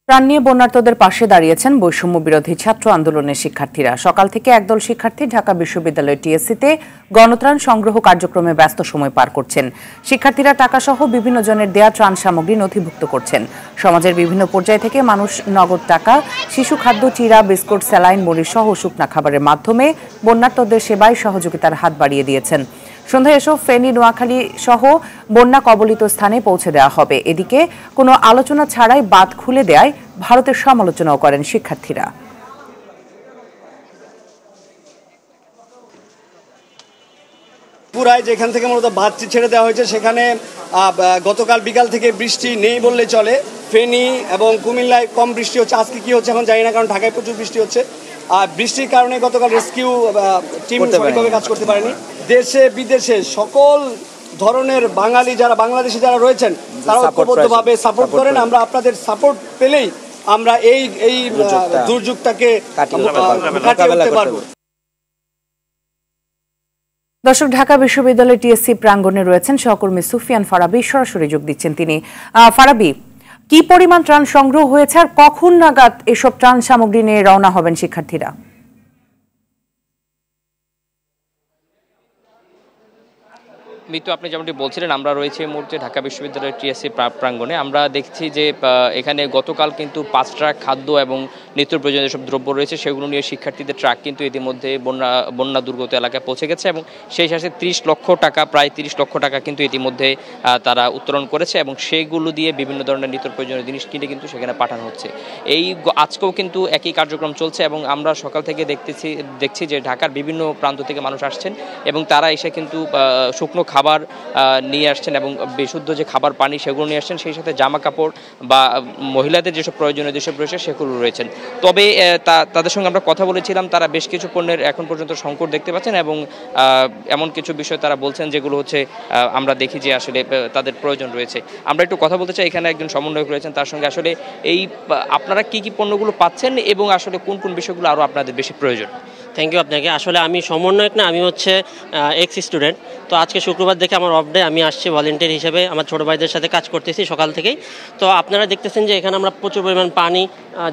প্রাণ নিয়ে বন্যার্তদের পাশে দাঁড়িয়েছেন বৈষম্য বিরোধী ছাত্র আন্দোলনের শিক্ষার্থীরা। সকাল থেকে একদল শিক্ষার্থী ঢাকা বিশ্ববিদ্যালয় টিএসসিতে গণত্রাণ সংগ্রহ কার্যক্রমে ব্যস্ত সময় পার করছেন। শিক্ষার্থীরা টাকাসহ বিভিন্ন জনের দেয়া ত্রাণ সামগ্রী নথিভুক্ত করছেন। সমাজের বিভিন্ন পর্যায় থেকে মানুষ নগদ টাকা, শিশু খাদ্য, চিরা, বিস্কুট, স্যালাইন, মুড়ি সহ শুকনা খাবারের মাধ্যমে বন্যার্তদের সেবায় সহযোগিতার হাত বাড়িয়ে দিয়েছেন। সন্ধ্যায় এসব ফেনী, নোয়াখালী সহ বন্যা কবলিত স্থানে পৌঁছে দেওয়া হবে। এদিকে কোনো আলোচনা ছাড়াই বাঁধ খুলে দেয়ায় ভারতের সমালোচনাও করেন শিক্ষার্থীরা। পুরায় যেখান থেকে মূলত বাঁধটি ছেড়ে দেওয়া হয়েছে সেখানে গতকাল বিকাল থেকে বৃষ্টি নেই বললে চলে। ফেনী এবং কুমিল্লায় কম বৃষ্টি হচ্ছে, আজকে কি হচ্ছে এখন জানি না, কারণ ঢাকায় প্রচুর বৃষ্টি হচ্ছে। আর বৃষ্টির কারণে গতকাল রেস্কিউ টিম সঠিকভাবে কাজ করতে পারেনি। দেশে বিদেশে সকল ধরনের বাঙালি যারা বাংলাদেশে যারা রয়েছেন তারা ঐক্যবদ্ধভাবে সাপোর্ট করেন। আমরা আপনাদের সাপোর্ট পেলেই আমরা এই দুর্যোগটাকে কাটিয়ে উঠতে পারবো। দর্শক, ঢাকা বিশ্ববিদ্যালয় টিএসসি প্রাঙ্গণে রয়েছেন সহকর্মী সুফিয়ান ফারাবি, সরাসরি যোগ দিচ্ছেন তিনি। ফারাবি, কি পরিমাণ ত্রাণ সংগ্রহ হয়েছে আর কখন নাগাদ এসব ত্রাণ সামগ্রী নিয়ে রওনা হবেন শিক্ষার্থীরা? মিতু, আপনি যেমনটি বলছিলেন, আমরা রয়েছে এই মুহূর্তে ঢাকা বিশ্ববিদ্যালয়ের টিএসসি প্রাঙ্গণে। আমরা দেখছি যে এখানে গতকাল কিন্তু 5 ট্রাক খাদ্য এবং নিত্য প্রয়োজনীয় যেসব দ্রব্য রয়েছে সেগুলো নিয়ে শিক্ষার্থীদের ট্রাক কিন্তু ইতিমধ্যে বন্যা দুর্গত এলাকায় পৌঁছে গেছে এবং সেই সাথে 30 লক্ষ টাকা, প্রায় 30 লক্ষ টাকা কিন্তু ইতিমধ্যে তারা উত্তোলন করেছে এবং সেইগুলো দিয়ে বিভিন্ন ধরনের নিত্য প্রয়োজনীয় জিনিস কিনে কিন্তু সেখানে পাঠানো হচ্ছে। আজকেও কিন্তু একই কার্যক্রম চলছে এবং আমরা সকাল থেকে দেখছি যে ঢাকার বিভিন্ন প্রান্ত থেকে মানুষ আসছেন এবং তারা এসে কিন্তু শুকনো খাবার নিয়ে আসছেন এবং বিশুদ্ধ যে খাবার পানি সেগুলো নিয়ে আসছেন, সেই সাথে জামা কাপড় বা মহিলাদের যেসব প্রয়োজনীয় যেসব রয়েছে সেগুলো রয়েছেন। তবে তাদের সঙ্গে আমরা কথা বলেছিলাম, তারা বেশ কিছু পণ্যের এখন পর্যন্ত সংকট দেখতে পাচ্ছেন এবং এমন কিছু বিষয় তারা বলছেন যেগুলো হচ্ছে আমরা দেখি যে আসলে তাদের প্রয়োজন রয়েছে। আমরা একটু কথা বলতে চাই, এখানে একজন সমন্বয়ক রয়েছেন, তার সঙ্গে আসলে আপনারা কি কি পণ্যগুলো পাচ্ছেন এবং আসলে কোন কোন বিষয়গুলো আরও আপনাদের বেশি প্রয়োজন? থ্যাংক ইউ আপনাকে। আসলে আমি সমন্বয়ক না, আমি হচ্ছে এক্স স্টুডেন্ট। তো আজকে শুক্রবার দেখে আমার অফ ডে, আমি আসছি ভলেন্টিয়ার হিসেবে, আমার ছোটো ভাইদের সাথে কাজ করতেছি সকাল থেকেই। তো আপনারা দেখতেছেন যে এখানে আমরা প্রচুর পরিমাণ পানি,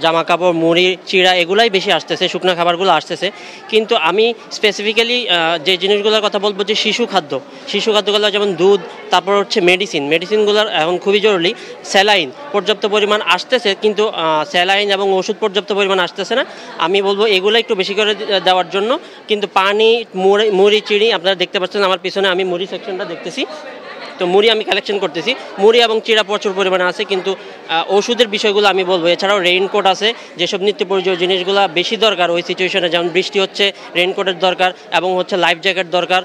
জামা কাপড়, মুড়ি, চিড়া এগুলাই বেশি আসতেছে, শুকনো খাবারগুলো আসতেছে। কিন্তু আমি স্পেসিফিক্যালি যে জিনিসগুলোর কথা বলবো যে শিশু খাদ্যগুলো যেমন দুধ, তারপর হচ্ছে মেডিসিনগুলোর এখন খুবই জরুরি। স্যালাইন পর্যাপ্ত পরিমাণ আসতেছে, কিন্তু স্যালাইন এবং ওষুধ পর্যাপ্ত পরিমাণ আসতেছে না। আমি বলবো এগুলো একটু বেশি করে দেওয়ার জন্য। কিন্তু পানি, মুড়ি, চিড়ি আপনারা দেখতে পাচ্ছেন আমার পিছনে, আমি মুড়ি সেকশনটা দেখতেছি। তো মুড়ি আমি কালেকশন করতেছি, মুড়ি এবং চিড়া প্রচুর পরিমাণে আছে। কিন্তু ওষুধের বিষয়গুলো আমি বলবো, এছাড়াও রেইনকোট আছে, যেসব নিত্য প্রয়োজনীয় জিনিসগুলো বেশি দরকার ওই সিচুয়েশনে, যেমন বৃষ্টি হচ্ছে, রেইনকোটের দরকার এবং হচ্ছে লাইফ জ্যাকেট দরকার।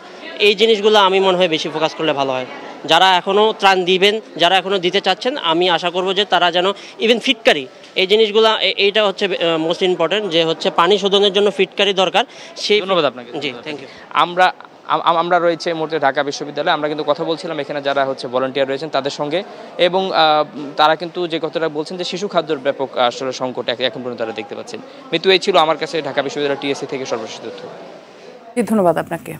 এই জিনিসগুলো আমি মনে হয় বেশি ফোকাস করলে ভালো হয়। যারা এখনও ত্রাণ দিবেন, যারা এখনও দিতে চাচ্ছেন, আমি আশা করব যে তারা যেন ইভেন ফিটকারি, এই জিনিসগুলো, এইটা হচ্ছে মোস্ট ইম্পর্টেন্ট, যে হচ্ছে পানি শোধনের জন্য ফিটকারি দরকার। সেই ধন্যবাদ আপনাকে। জি, থ্যাংক ইউ। আমরা রয়েছে এই মুহূর্তে ঢাকা বিশ্ববিদ্যালয়ে। আমরা কিন্তু কথা বলছিলাম এখানে যারা হচ্ছে ভলান্টিয়ার রয়েছেন তাদের সঙ্গে এবং তারা কিন্তু যে কথাটা বলছেন যে শিশু খাদ্যের ব্যাপক আসলে সংকট এখন পর্যন্ত তারা দেখতে পাচ্ছেন। মিতু, এই ছিল আমার কাছে ঢাকা বিশ্ববিদ্যালয় টিএসসি থেকে সর্বশেষ তথ্য। ধন্যবাদ আপনাকে।